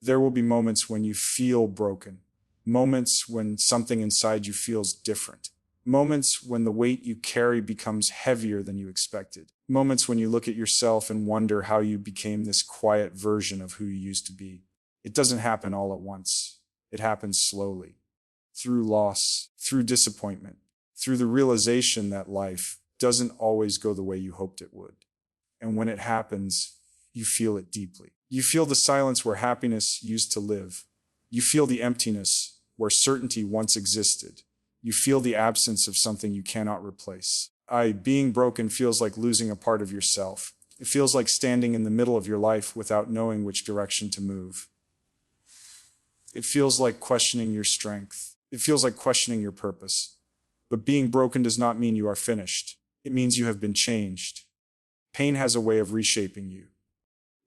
There will be moments when you feel broken, moments when something inside you feels different, moments when the weight you carry becomes heavier than you expected, moments when you look at yourself and wonder how you became this quiet version of who you used to be. It doesn't happen all at once. It happens slowly, through loss, through disappointment, through the realization that life doesn't always go the way you hoped it would. And when it happens, you feel it deeply. You feel the silence where happiness used to live. You feel the emptiness where certainty once existed. You feel the absence of something you cannot replace. Being broken feels like losing a part of yourself. It feels like standing in the middle of your life without knowing which direction to move. It feels like questioning your strength. It feels like questioning your purpose. But being broken does not mean you are finished. It means you have been changed. Pain has a way of reshaping you.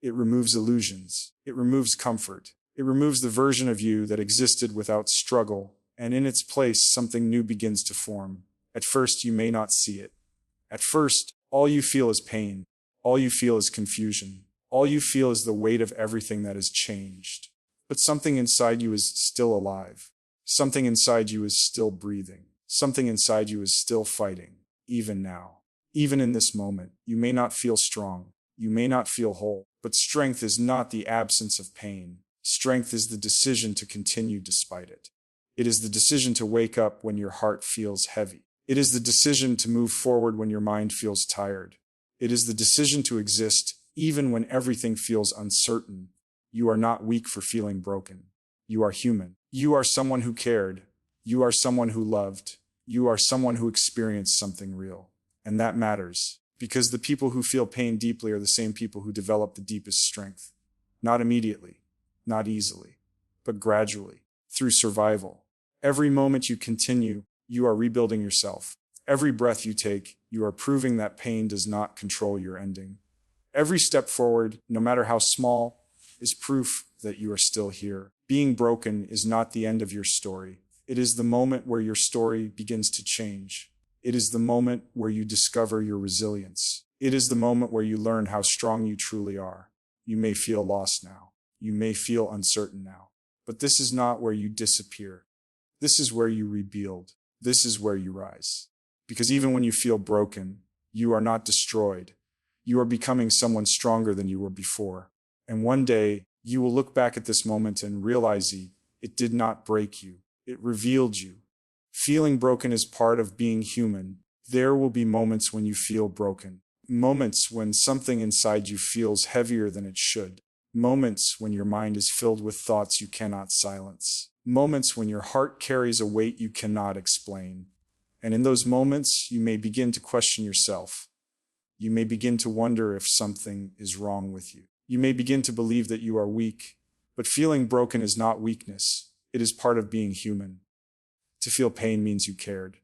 It removes illusions. It removes comfort. It removes the version of you that existed without struggle, and in its place, something new begins to form. At first, you may not see it. At first, all you feel is pain. All you feel is confusion. All you feel is the weight of everything that has changed. But something inside you is still alive. Something inside you is still breathing. Something inside you is still fighting, even now. Even in this moment, you may not feel strong. You may not feel whole. But strength is not the absence of pain. Strength is the decision to continue despite it. It is the decision to wake up when your heart feels heavy. It is the decision to move forward when your mind feels tired. It is the decision to exist even when everything feels uncertain. You are not weak for feeling broken. You are human. You are someone who cared. You are someone who loved. You are someone who experienced something real. And that matters, because the people who feel pain deeply are the same people who develop the deepest strength. Not immediately, not easily, but gradually, through survival. Every moment you continue, you are rebuilding yourself. Every breath you take, you are proving that pain does not control your ending. Every step forward, no matter how small, is proof that you are still here. Being broken is not the end of your story. It is the moment where your story begins to change. It is the moment where you discover your resilience. It is the moment where you learn how strong you truly are. You may feel lost now. You may feel uncertain now. But this is not where you disappear. This is where you rebuild. This is where you rise. Because even when you feel broken, you are not destroyed. You are becoming someone stronger than you were before. And one day, you will look back at this moment and realize it did not break you. It revealed you. Feeling broken is part of being human. There will be moments when you feel broken. Moments when something inside you feels heavier than it should. Moments when your mind is filled with thoughts you cannot silence. Moments when your heart carries a weight you cannot explain. And in those moments, you may begin to question yourself. You may begin to wonder if something is wrong with you. You may begin to believe that you are weak. But feeling broken is not weakness. It is part of being human. To feel pain means you cared.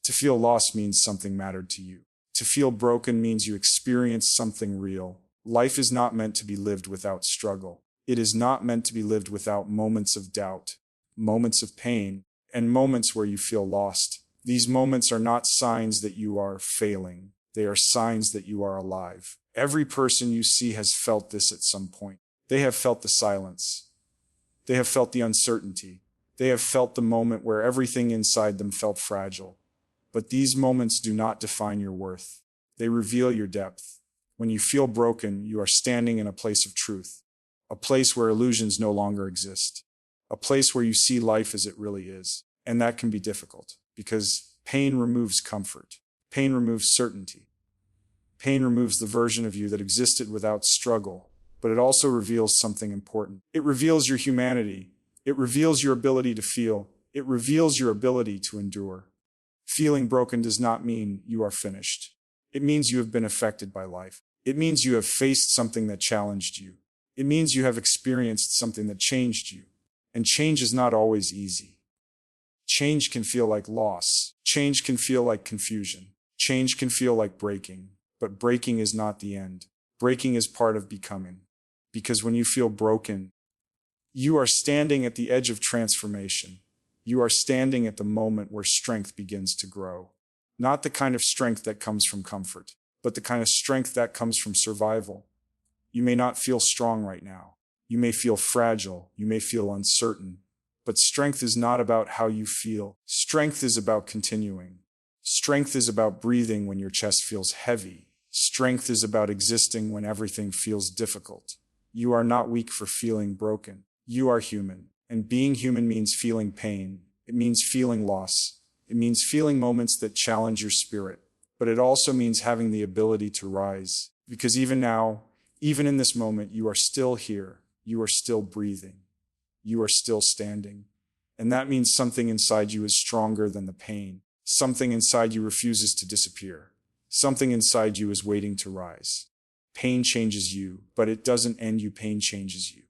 To feel loss means something mattered to you. To feel broken means you experienced something real. Life is not meant to be lived without struggle. It is not meant to be lived without moments of doubt, moments of pain, and moments where you feel lost. These moments are not signs that you are failing. They are signs that you are alive. Every person you see has felt this at some point. They have felt the silence. They have felt the uncertainty. They have felt the moment where everything inside them felt fragile. But these moments do not define your worth. They reveal your depth. When you feel broken, you are standing in a place of truth, a place where illusions no longer exist, a place where you see life as it really is. And that can be difficult, because pain removes comfort. Pain removes certainty. Pain removes the version of you that existed without struggle, but it also reveals something important. It reveals your humanity. It reveals your ability to feel. It reveals your ability to endure. Feeling broken does not mean you are finished. It means you have been affected by life. It means you have faced something that challenged you. It means you have experienced something that changed you. And change is not always easy. Change can feel like loss. Change can feel like confusion. Change can feel like breaking. But breaking is not the end. Breaking is part of becoming. Because when you feel broken, you are standing at the edge of transformation. You are standing at the moment where strength begins to grow. Not the kind of strength that comes from comfort, but the kind of strength that comes from survival. You may not feel strong right now. You may feel fragile, you may feel uncertain, but strength is not about how you feel. Strength is about continuing. Strength is about breathing when your chest feels heavy. Strength is about existing when everything feels difficult. You are not weak for feeling broken. You are human. And being human means feeling pain. It means feeling loss. It means feeling moments that challenge your spirit. But it also means having the ability to rise. Because even now, even in this moment, you are still here. You are still breathing. You are still standing. And that means something inside you is stronger than the pain. Something inside you refuses to disappear. Something inside you is waiting to rise. Pain changes you, but it doesn't end you. Pain changes you.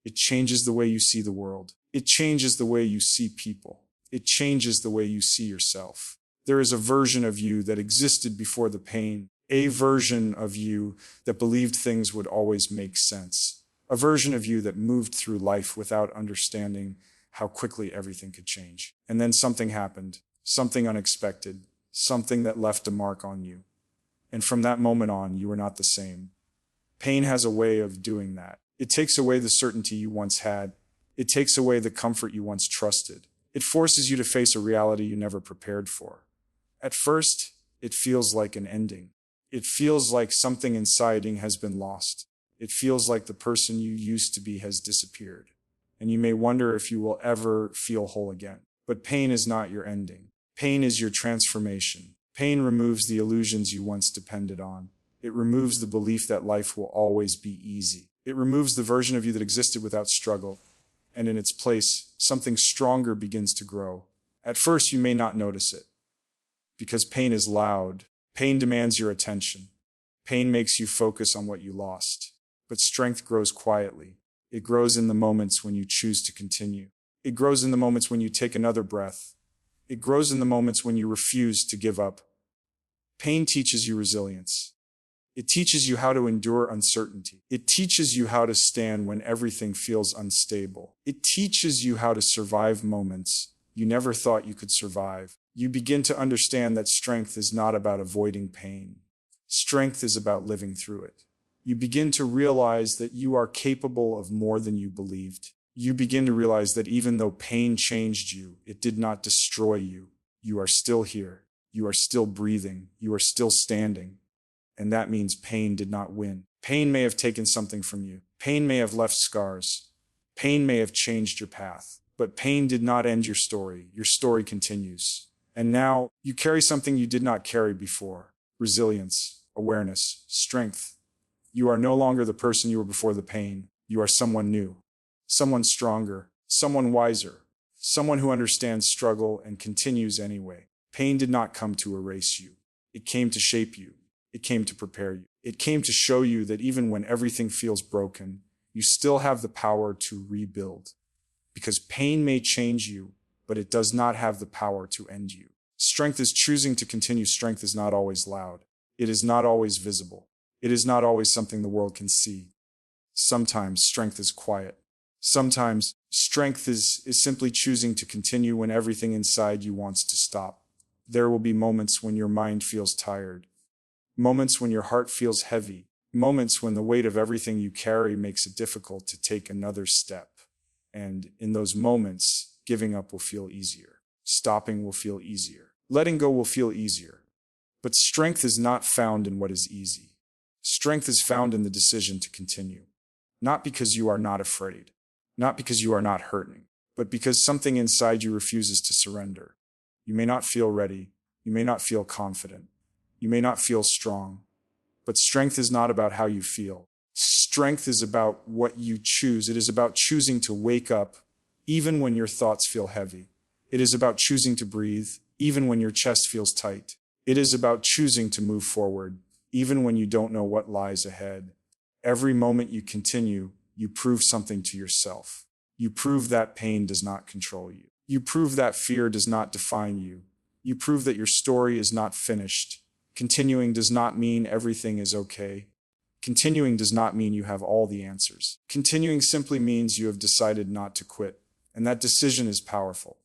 It changes the way you see the world. It changes the way you see people. It changes the way you see yourself. There is a version of you that existed before the pain, a version of you that believed things would always make sense, a version of you that moved through life without understanding how quickly everything could change. And then something happened, something unexpected, something that left a mark on you. And from that moment on, you were not the same. Pain has a way of doing that. It takes away the certainty you once had. It takes away the comfort you once trusted. It forces you to face a reality you never prepared for. At first, it feels like an ending. It feels like something inside you has been lost. It feels like the person you used to be has disappeared. And you may wonder if you will ever feel whole again. But pain is not your ending. Pain is your transformation. Pain removes the illusions you once depended on. It removes the belief that life will always be easy. It removes the version of you that existed without struggle. And in its place, something stronger begins to grow. At first, you may not notice it. Because pain is loud. Pain demands your attention. Pain makes you focus on what you lost. But strength grows quietly. It grows in the moments when you choose to continue. It grows in the moments when you take another breath. It grows in the moments when you refuse to give up. Pain teaches you resilience. It teaches you how to endure uncertainty. It teaches you how to stand when everything feels unstable. It teaches you how to survive moments you never thought you could survive. You begin to understand that strength is not about avoiding pain. Strength is about living through it. You begin to realize that you are capable of more than you believed. You begin to realize that even though pain changed you, it did not destroy you. You are still here. You are still breathing. You are still standing. And that means pain did not win. Pain may have taken something from you. Pain may have left scars. Pain may have changed your path. But pain did not end your story. Your story continues. And now you carry something you did not carry before. Resilience, awareness, strength. You are no longer the person you were before the pain. You are someone new. Someone stronger, someone wiser, someone who understands struggle and continues anyway. Pain did not come to erase you. It came to shape you. It came to prepare you. It came to show you that even when everything feels broken, you still have the power to rebuild. Because pain may change you, but it does not have the power to end you. Strength is choosing to continue. Strength is not always loud. It is not always visible. It is not always something the world can see. Sometimes strength is quiet. Sometimes strength is simply choosing to continue when everything inside you wants to stop. There will be moments when your mind feels tired, moments when your heart feels heavy, moments when the weight of everything you carry makes it difficult to take another step. And in those moments, giving up will feel easier. Stopping will feel easier. Letting go will feel easier. But strength is not found in what is easy. Strength is found in the decision to continue. Not because you are not afraid. Not because you are not hurting, but because something inside you refuses to surrender. You may not feel ready. You may not feel confident. You may not feel strong. But strength is not about how you feel. Strength is about what you choose. It is about choosing to wake up even when your thoughts feel heavy. It is about choosing to breathe even when your chest feels tight. It is about choosing to move forward even when you don't know what lies ahead. Every moment you continue, you prove something to yourself. You prove that pain does not control you. You prove that fear does not define you. You prove that your story is not finished. Continuing does not mean everything is okay. Continuing does not mean you have all the answers. Continuing simply means you have decided not to quit. And that decision is powerful.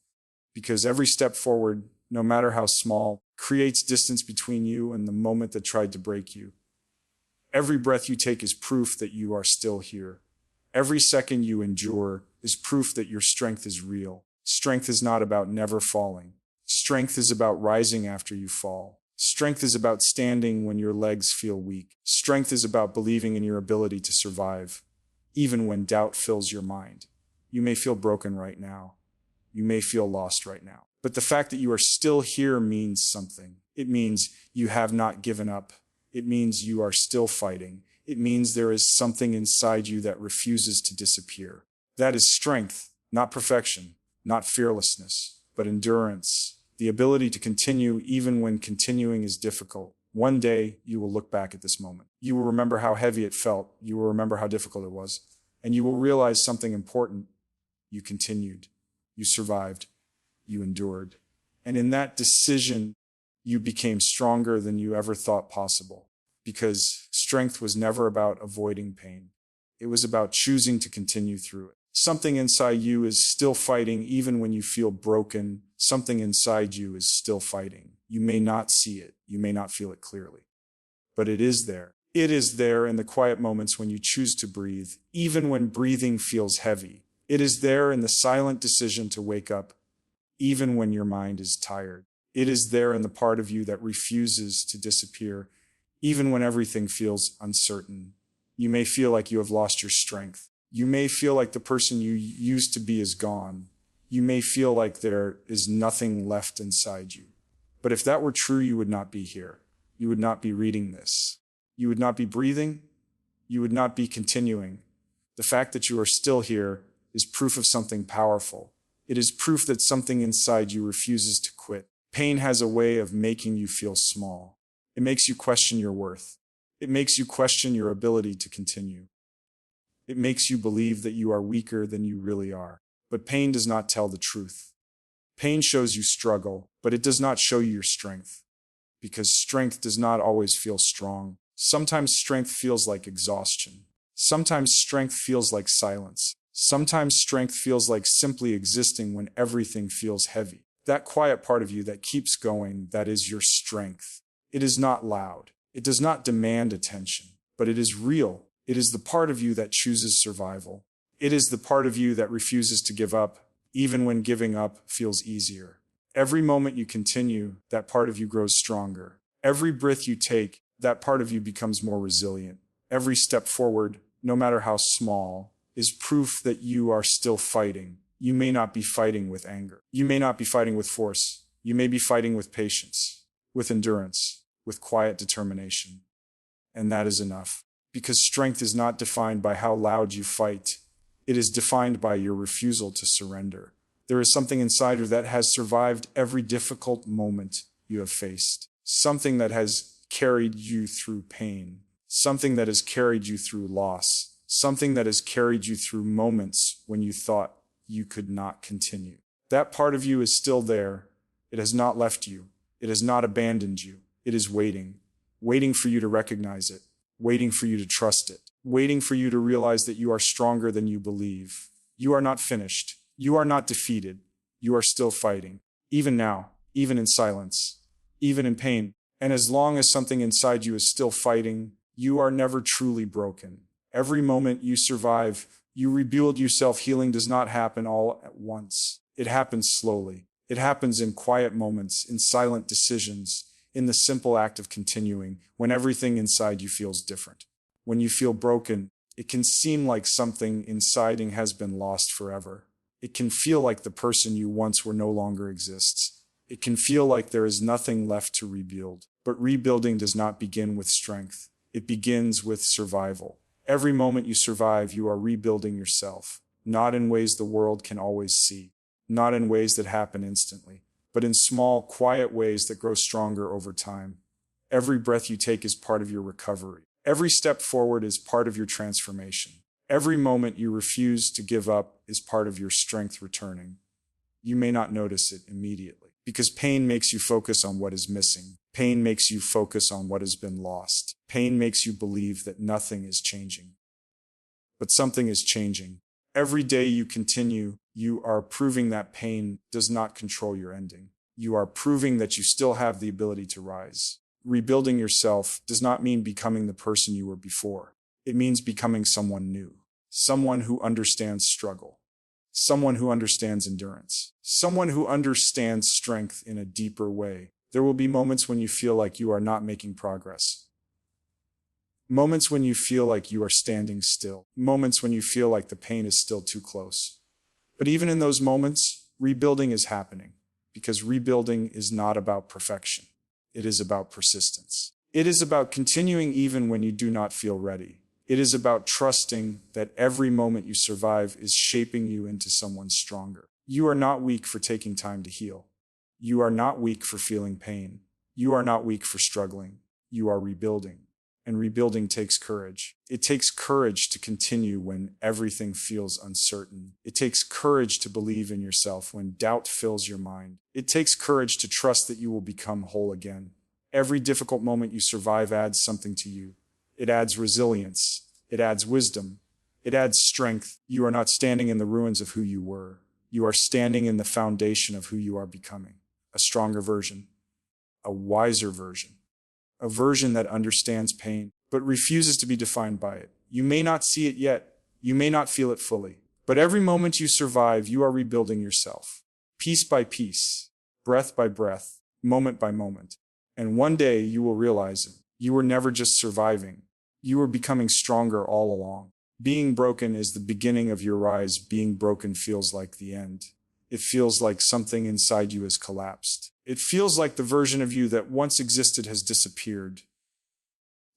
Because every step forward, no matter how small, creates distance between you and the moment that tried to break you. Every breath you take is proof that you are still here. Every second you endure is proof that your strength is real. Strength is not about never falling. Strength is about rising after you fall. Strength is about standing when your legs feel weak. Strength is about believing in your ability to survive, even when doubt fills your mind. You may feel broken right now. You may feel lost right now. But the fact that you are still here means something. It means you have not given up. It means you are still fighting. It means there is something inside you that refuses to disappear. That is strength, not perfection, not fearlessness, but endurance. The ability to continue even when continuing is difficult. One day, you will look back at this moment. You will remember how heavy it felt. You will remember how difficult it was. And you will realize something important. You continued. You survived. You endured. And in that decision, you became stronger than you ever thought possible. Because strength was never about avoiding pain. It was about choosing to continue through it. Something inside you is still fighting even when you feel broken. Something inside you is still fighting. You may not see it. You may not feel it clearly. But it is there. It is there in the quiet moments when you choose to breathe, even when breathing feels heavy. It is there in the silent decision to wake up, even when your mind is tired. It is there in the part of you that refuses to disappear, even when everything feels uncertain. You may feel like you have lost your strength. You may feel like the person you used to be is gone. You may feel like there is nothing left inside you. But if that were true, you would not be here. You would not be reading this. You would not be breathing. You would not be continuing. The fact that you are still here is proof of something powerful. It is proof that something inside you refuses to quit. Pain has a way of making you feel small. It makes you question your worth. It makes you question your ability to continue. It makes you believe that you are weaker than you really are. But pain does not tell the truth. Pain shows you struggle, but it does not show you your strength. Because strength does not always feel strong. Sometimes strength feels like exhaustion. Sometimes strength feels like silence. Sometimes strength feels like simply existing when everything feels heavy. That quiet part of you that keeps going, that is your strength. It is not loud. It does not demand attention, but it is real. It is the part of you that chooses survival. It is the part of you that refuses to give up, even when giving up feels easier. Every moment you continue, that part of you grows stronger. Every breath you take, that part of you becomes more resilient. Every step forward, no matter how small, is proof that you are still fighting. You may not be fighting with anger. You may not be fighting with force. You may be fighting with patience, with endurance, with quiet determination. And that is enough. Because strength is not defined by how loud you fight. It is defined by your refusal to surrender. There is something inside you that has survived every difficult moment you have faced. Something that has carried you through pain. Something that has carried you through loss. Something that has carried you through moments when you thought you could not continue. That part of you is still there. It has not left you. It has not abandoned you. It is waiting. Waiting for you to recognize it. Waiting for you to trust it. Waiting for you to realize that you are stronger than you believe. You are not finished. You are not defeated. You are still fighting. Even now, even in silence, even in pain. And as long as something inside you is still fighting, you are never truly broken. Every moment you survive, you rebuild yourself. Healing does not happen all at once. It happens slowly. It happens in quiet moments, in silent decisions, in the simple act of continuing, when everything inside you feels different. When you feel broken, it can seem like something inside has been lost forever. It can feel like the person you once were no longer exists. It can feel like there is nothing left to rebuild. But rebuilding does not begin with strength. It begins with survival. Every moment you survive, you are rebuilding yourself, not in ways the world can always see, not in ways that happen instantly, but in small, quiet ways that grow stronger over time. Every breath you take is part of your recovery. Every step forward is part of your transformation. Every moment you refuse to give up is part of your strength returning. You may not notice it immediately, because pain makes you focus on what is missing. Pain makes you focus on what has been lost. Pain makes you believe that nothing is changing. But something is changing. Every day you continue, you are proving that pain does not control your ending. You are proving that you still have the ability to rise. Rebuilding yourself does not mean becoming the person you were before. It means becoming someone new. someone who understands struggle, someone who understands endurance, someone who understands strength in a deeper way. There will be moments when you feel like you are not making progress. Moments when you feel like you are standing still. Moments when you feel like the pain is still too close. But even in those moments, rebuilding is happening, because rebuilding is not about perfection. It is about persistence. It is about continuing even when you do not feel ready. It is about trusting that every moment you survive is shaping you into someone stronger. You are not weak for taking time to heal. You are not weak for feeling pain. You are not weak for struggling. You are rebuilding. And rebuilding takes courage. It takes courage to continue when everything feels uncertain. It takes courage to believe in yourself when doubt fills your mind. It takes courage to trust that you will become whole again. Every difficult moment you survive adds something to you. It adds resilience. It adds wisdom. It adds strength. You are not standing in the ruins of who you were. You are standing in the foundation of who you are becoming. A stronger version. A wiser version. A version that understands pain, but refuses to be defined by it. You may not see it yet. You may not feel it fully. But every moment you survive, you are rebuilding yourself. Piece by piece, breath by breath, moment by moment. And one day you will realize it. You were never just surviving. You were becoming stronger all along. Being broken is the beginning of your rise. Being broken feels like the end. It feels like something inside you has collapsed. It feels like the version of you that once existed has disappeared.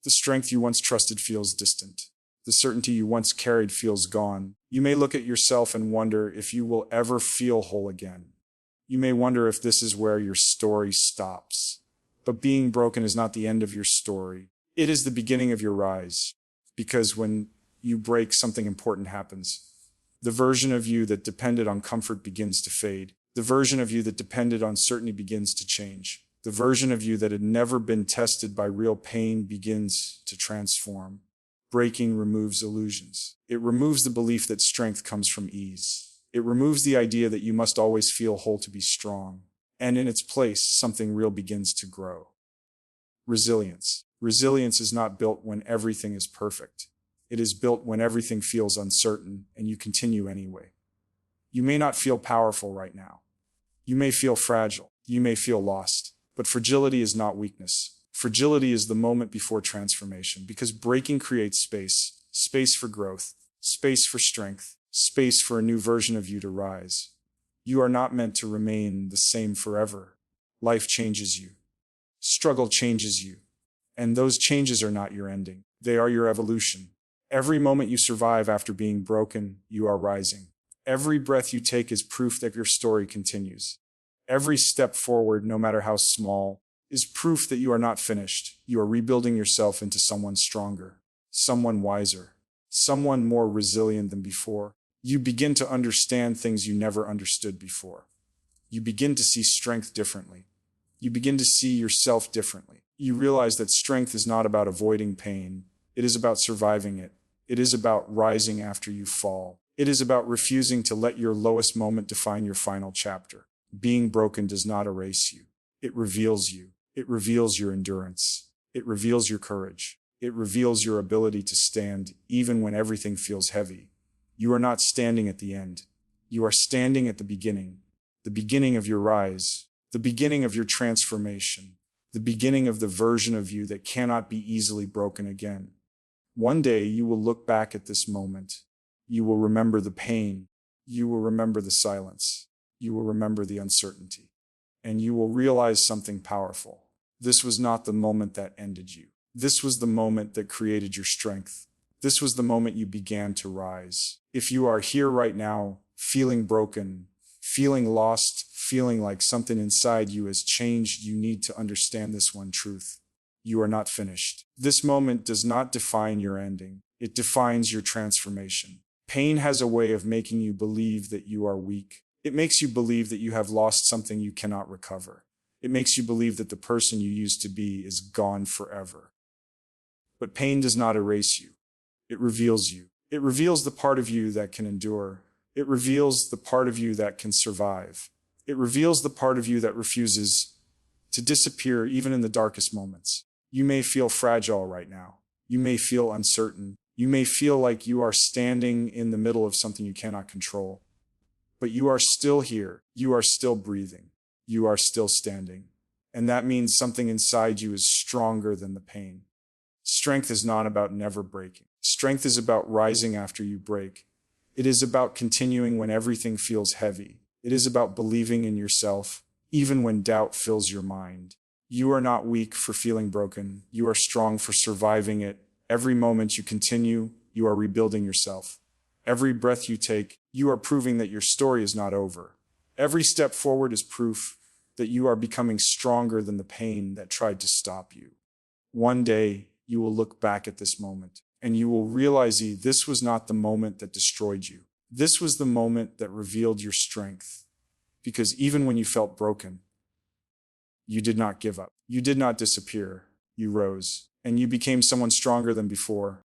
The strength you once trusted feels distant. The certainty you once carried feels gone. You may look at yourself and wonder if you will ever feel whole again. You may wonder if this is where your story stops. But being broken is not the end of your story. It is the beginning of your rise. Because when you break, something important happens. The version of you that depended on comfort begins to fade. The version of you that depended on certainty begins to change. The version of you that had never been tested by real pain begins to transform. Breaking removes illusions. It removes the belief that strength comes from ease. It removes the idea that you must always feel whole to be strong. And in its place, something real begins to grow. Resilience. Resilience is not built when everything is perfect. It is built when everything feels uncertain and you continue anyway. You may not feel powerful right now. You may feel fragile. You may feel lost. But fragility is not weakness. Fragility is the moment before transformation, because breaking creates space. Space for growth. Space for strength. Space for a new version of you to rise. You are not meant to remain the same forever. Life changes you. Struggle changes you. And those changes are not your ending. They are your evolution. Every moment you survive after being broken, you are rising. Every breath you take is proof that your story continues. Every step forward, no matter how small, is proof that you are not finished. You are rebuilding yourself into someone stronger, someone wiser, someone more resilient than before. You begin to understand things you never understood before. You begin to see strength differently. You begin to see yourself differently. You realize that strength is not about avoiding pain. It is about surviving it. It is about rising after you fall. It is about refusing to let your lowest moment define your final chapter. Being broken does not erase you. It reveals you. It reveals your endurance. It reveals your courage. It reveals your ability to stand even when everything feels heavy. You are not standing at the end. You are standing at the beginning of your rise, the beginning of your transformation, the beginning of the version of you that cannot be easily broken again. One day you will look back at this moment. You will remember the pain. You will remember the silence. You will remember the uncertainty. And you will realize something powerful. This was not the moment that ended you. This was the moment that created your strength. This was the moment you began to rise. If you are here right now, feeling broken, feeling lost, feeling like something inside you has changed, you need to understand this one truth. You are not finished. This moment does not define your ending. It defines your transformation. Pain has a way of making you believe that you are weak. It makes you believe that you have lost something you cannot recover. It makes you believe that the person you used to be is gone forever. But pain does not erase you. It reveals you. It reveals the part of you that can endure. It reveals the part of you that can survive. It reveals the part of you that refuses to disappear even in the darkest moments. You may feel fragile right now. You may feel uncertain. You may feel like you are standing in the middle of something you cannot control, but you are still here. You are still breathing. You are still standing. And that means something inside you is stronger than the pain. Strength is not about never breaking. Strength is about rising after you break. It is about continuing when everything feels heavy. It is about believing in yourself, even when doubt fills your mind. You are not weak for feeling broken. You are strong for surviving it. Every moment you continue, you are rebuilding yourself. Every breath you take, you are proving that your story is not over. Every step forward is proof that you are becoming stronger than the pain that tried to stop you. One day, you will look back at this moment, and you will realize this was not the moment that destroyed you. This was the moment that revealed your strength. Because even when you felt broken, you did not give up. You did not disappear. You rose, and you became someone stronger than before.